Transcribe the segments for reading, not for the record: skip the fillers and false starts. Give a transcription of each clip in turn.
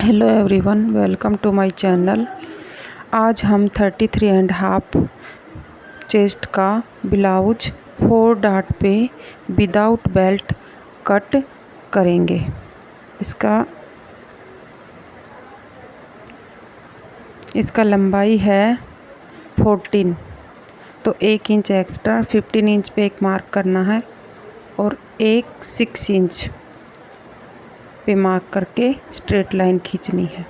Hello everyone, welcome to my channel. आज हम 33.5 chest का ब्लाउज 4 डाट पे विदाउट बेल्ट कट करेंगे। इसका लंबाई है 14, तो 1 इंच एक्स्ट्रा 15 इंच पे एक मार्क करना है और एक 6 इंच पे मार्क करके स्ट्रेट लाइन खींचनी है।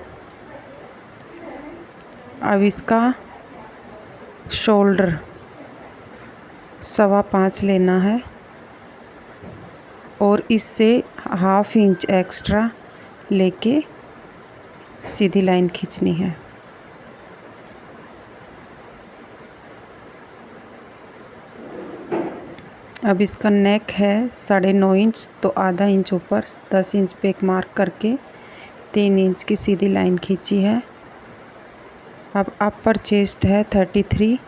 अब इसका शोल्डर 5.25 लेना है और इससे ½ इंच एक्स्ट्रा लेके सीधी लाइन खींचनी है। अब इसका नेक है 9.5 इंच, तो आधा इंच ऊपर 10 इंच पे एक मार्क करके 3 इंच की सीधी लाइन खींची है। अब अपर चेस्ट है 33,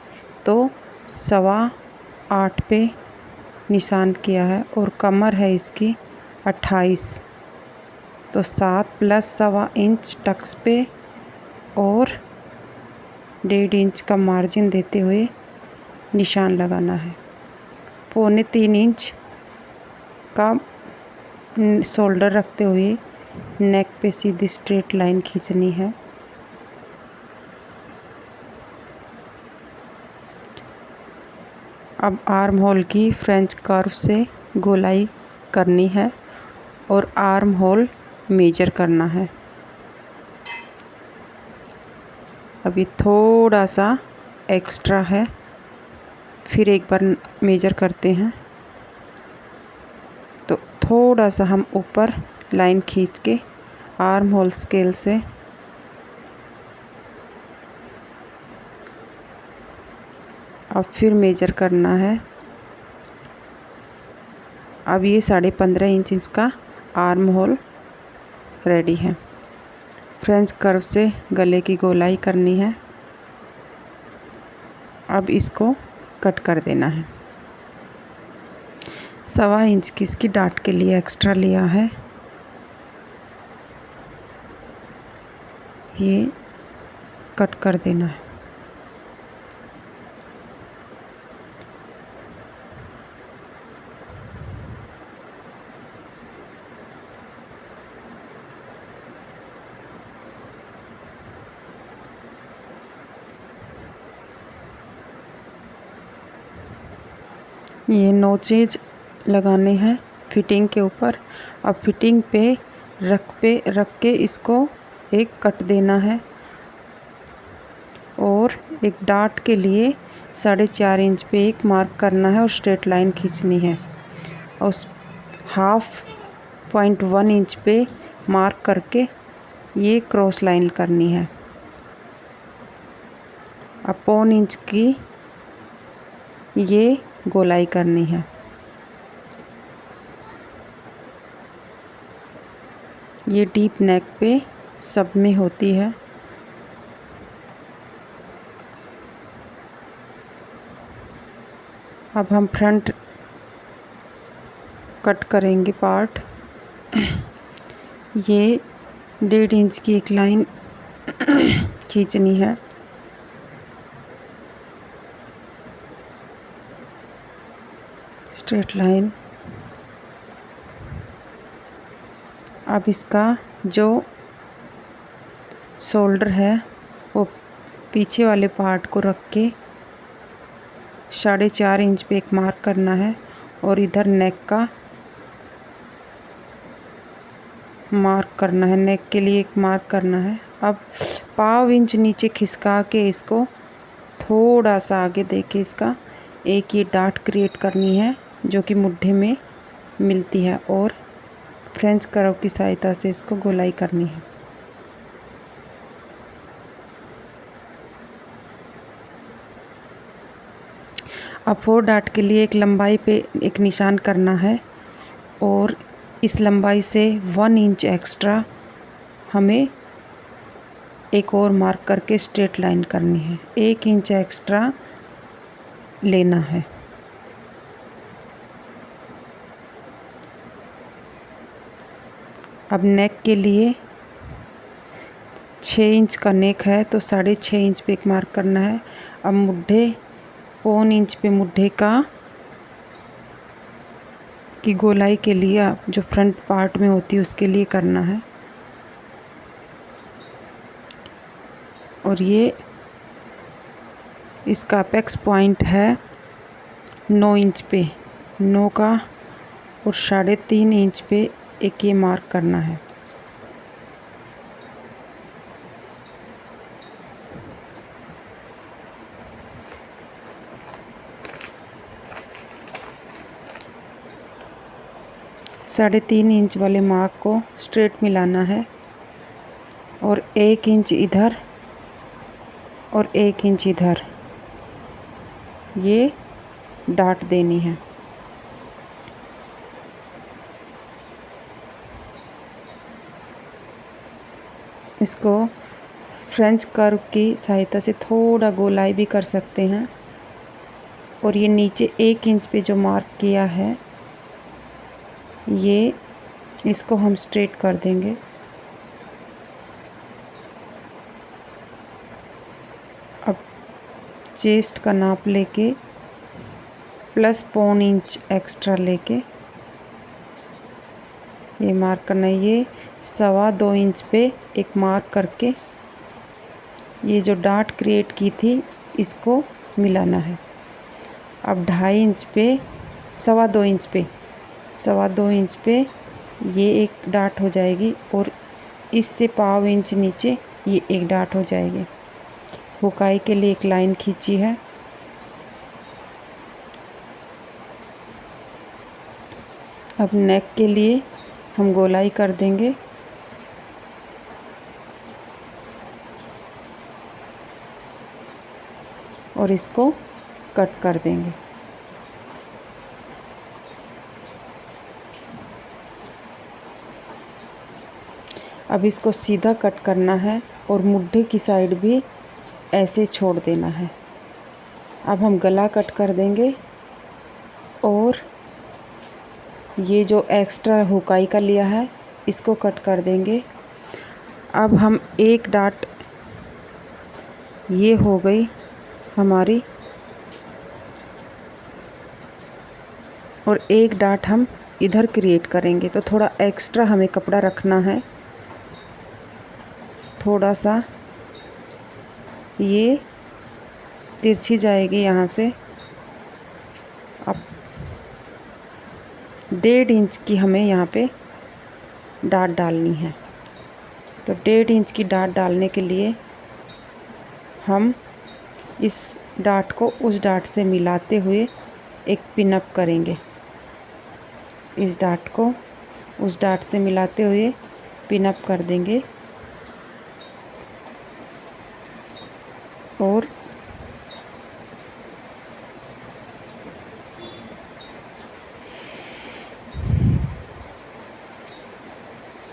तो 8.25 पे निशान किया है और कमर है इसकी 28, तो 7 + 1.25 इंच टक्स पे और 1.5 इंच का मार्जिन देते हुए निशान लगाना है। 2.25 इंच का शोल्डर रखते हुए नेक पे सीधी स्ट्रेट लाइन खींचनी है। अब आर्म होल की फ्रेंच कर्व से गोलाई करनी है और आर्म होल मेजर करना है। अभी थोड़ा सा एक्स्ट्रा है, फिर एक बार मेजर करते हैं। तो थोड़ा सा हम ऊपर लाइन खींच के आर्म होल स्केल से अब फिर मेजर करना है। अब ये 15.5 इंच इसका आर्म होल रेडी है। फ्रेंच कर्व से गले की गोलाई करनी है। अब इसको कट कर देना है। 1.25 इंच की इसकी डाट के लिए एक्स्ट्रा लिया है, ये कट कर देना है। ये नोचेज लगाने हैं फिटिंग के ऊपर। अब फिटिंग पे रख के इसको एक कट देना है और एक डाट के लिए 4.5 इंच पे एक मार्क करना है और स्ट्रेट लाइन खींचनी है। और उस 0.1 इंच पे मार्क करके ये क्रॉस लाइन करनी है। अब 0.25 इंच की ये गोलाई करनी है। ये डीप नेक पे सब में होती है। अब हम फ्रंट कट करेंगे पार्ट। ये 1.5 इंच की एक लाइन खींचनी है। Straight line. अब इसका जो शोल्डर है वो पीछे वाले पार्ट को रख के 4.5 इंच पे एक मार्क करना है और इधर नेक का मार्क करना है। नेक के लिए एक मार्क करना है। अब 0.25 इंच नीचे खिसका के इसको थोड़ा सा आगे देके इसका एक ये डाट क्रिएट करनी है जो कि मुट्ठी में मिलती है और फ्रेंच कर्व की सहायता से इसको गोलाई करनी है। अब 4 डाट के लिए एक लंबाई पे एक निशान करना है और इस लंबाई से 1 इंच एक्स्ट्रा हमें एक और मार्क करके स्ट्रेट लाइन करनी है। 1 इंच एक्स्ट्रा लेना है। अब नेक के लिए 6 इंच का नेक है तो 6.5 इंच पे एक मार्क करना है। अब मुड्ढे 1.25 इंच पे मुड्ढे की गोलाई के लिए जो फ्रंट पार्ट में होती है उसके लिए करना है। और ये इसका अपेक्स पॉइंट है 9 इंच पे, 9 का, और 3.5 इंच पे एक ये मार्क करना है। साढ़े 3 इंच वाले मार्क को स्ट्रेट मिलाना है और 1 इंच इधर और 1 इंच इधर ये डाट देनी है। इसको फ्रेंच कर्व की सहायता से थोड़ा गोलाई भी कर सकते हैं। और ये नीचे 1 इंच पे जो मार्क किया है ये इसको हम स्ट्रेट कर देंगे। अब चेस्ट का नाप लेके प्लस 1.25 इंच एक्स्ट्रा लेके ये मार्क करना है। ये 2.25 इंच पे एक मार्क करके ये जो डाट क्रिएट की थी इसको मिलाना है। अब 2.5 इंच पे 2.25 इंच पे 2.25 इंच पे ये एक डाट हो जाएगी और इससे 0.5 इंच नीचे ये एक डाट हो जाएगी। हुकाई के लिए एक लाइन खींची है। अब नेक के लिए हम गोलाई कर देंगे। और इसको कट कर देंगे। अब इसको सीधा कट करना है और मुड्ढे की साइड भी ऐसे छोड़ देना है। अब हम गला कट कर देंगे और ये जो एक्स्ट्रा हुकाई का लिया है इसको कट कर देंगे। अब हम एक डाट, ये हो गई हमारी, और एक डाट हम इधर क्रिएट करेंगे। तो थोड़ा एक्स्ट्रा हमें कपड़ा रखना है, थोड़ा सा ये तिरछी जाएगी यहाँ से। अब 1.5 इंच की हमें यहाँ पे डाट डालनी है। तो 1.5 इंच की डाट डालने के लिए हम इस डाट को उस डाट से मिलाते हुए एक पिनअप करेंगे। इस डाट को उस डाट से मिलाते हुए पिनअप कर देंगे और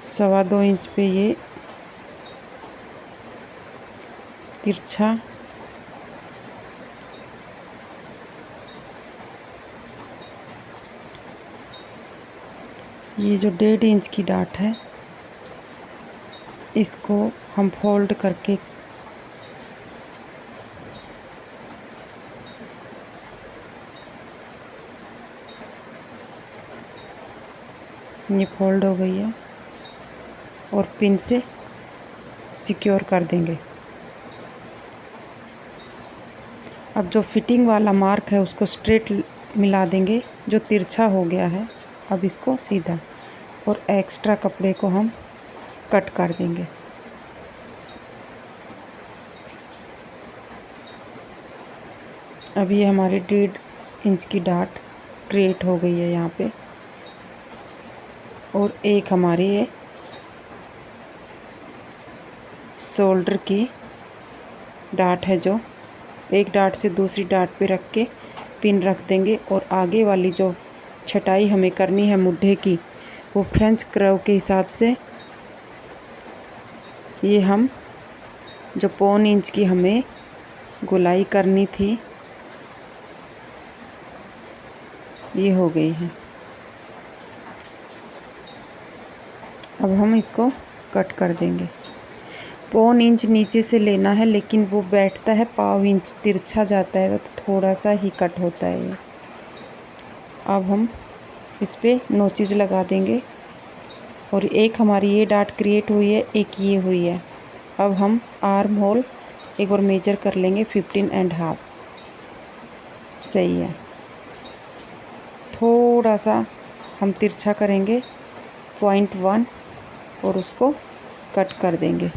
सवा 2 इंच पे ये तिरछा ये जो 1.5 इंच की डाट है इसको हम फोल्ड करके ये फोल्ड हो गई है और पिन से सिक्योर कर देंगे। अब जो फिटिंग वाला मार्क है उसको स्ट्रेट मिला देंगे, जो तिरछा हो गया है अब इसको सीधा, और एक्स्ट्रा कपड़े को हम कट कर देंगे। अब ये हमारी 1.5 इंच की डाट क्रिएट हो गई है यहाँ पे, और एक हमारी ये शोल्डर की डाट है जो एक डाट से दूसरी डाट पे रख के पिन रख देंगे। और आगे वाली जो छटाई हमें करनी है मुड्ढे की वो फ्रेंच कर्व के हिसाब से ये हम जो 0.25 इंच की हमें गोलाई करनी थी ये हो गई है। अब हम इसको कट कर देंगे। पौन इंच नीचे से लेना है, लेकिन वो बैठता है पाव इंच, तिरछा जाता है तो थोड़ा सा ही कट होता है ये। अब हम इस पे नोचेज लगा देंगे और एक हमारी ये डाट क्रिएट हुई है, एक ये हुई है। अब हम आर्म होल एक बार मेजर कर लेंगे, 15.5 सही है। थोड़ा सा हम तिरछा करेंगे 0.1 और उसको कट कर देंगे।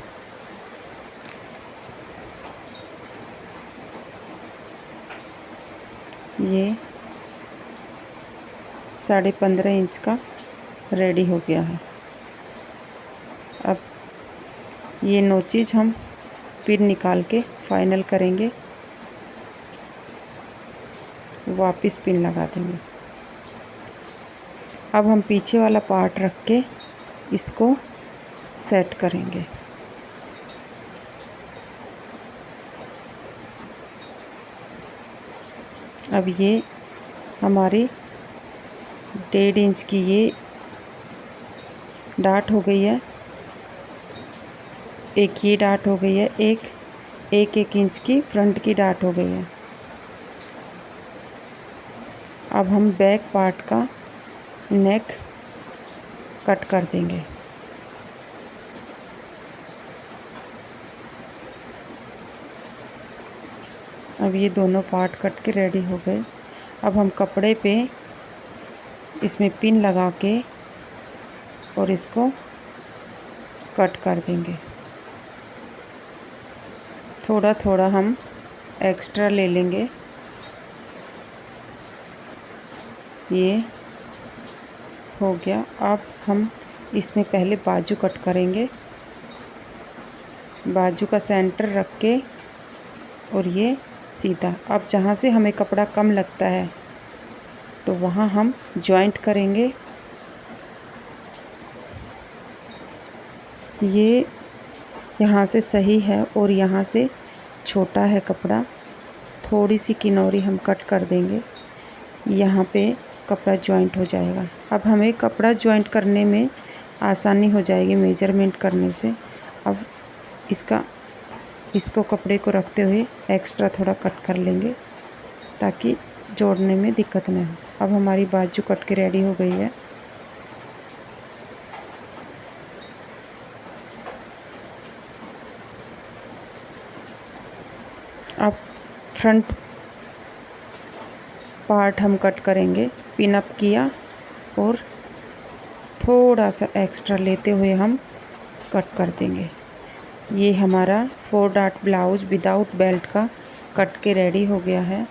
ये 15.5 इंच का रेडी हो गया है। अब ये नोचेज हम पिन निकाल के फाइनल करेंगे, वापस पिन लगा देंगे। अब हम पीछे वाला पार्ट रख के इसको सेट करेंगे। अब ये हमारी 1.5 इंच की ये डाट हो गई है, एक ये डाट हो गई है, एक इंच की फ्रंट की डाट हो गई है। अब हम बैक पार्ट का नेक कट कर देंगे। अब ये दोनों पार्ट कट के रेडी हो गए। अब हम कपड़े पे इसमें पिन लगा के और इसको कट कर देंगे। थोड़ा थोड़ा हम एक्स्ट्रा ले लेंगे। ये हो गया। अब हम इसमें पहले बाजू कट करेंगे, बाजू का सेंटर रख के और ये सीधा। अब जहाँ से हमें कपड़ा कम लगता है तो वहाँ हम जॉइंट करेंगे। ये यहाँ से सही है और यहाँ से छोटा है कपड़ा, थोड़ी सी किनारी हम कट कर देंगे, यहाँ पे कपड़ा जॉइंट हो जाएगा। अब हमें कपड़ा जॉइंट करने में आसानी हो जाएगी मेजरमेंट करने से। अब इसको कपड़े को रखते हुए एक्स्ट्रा थोड़ा कट कर लेंगे ताकि जोड़ने में दिक्कत न हो। अब हमारी बाजू कट के रेडी हो गई है। अब फ्रंट पार्ट हम कट करेंगे। पिन अप किया और थोड़ा सा एक्स्ट्रा लेते हुए हम कट कर देंगे। ये हमारा 4 डाट ब्लाउज विदाउट बेल्ट का कट के रेडी हो गया है।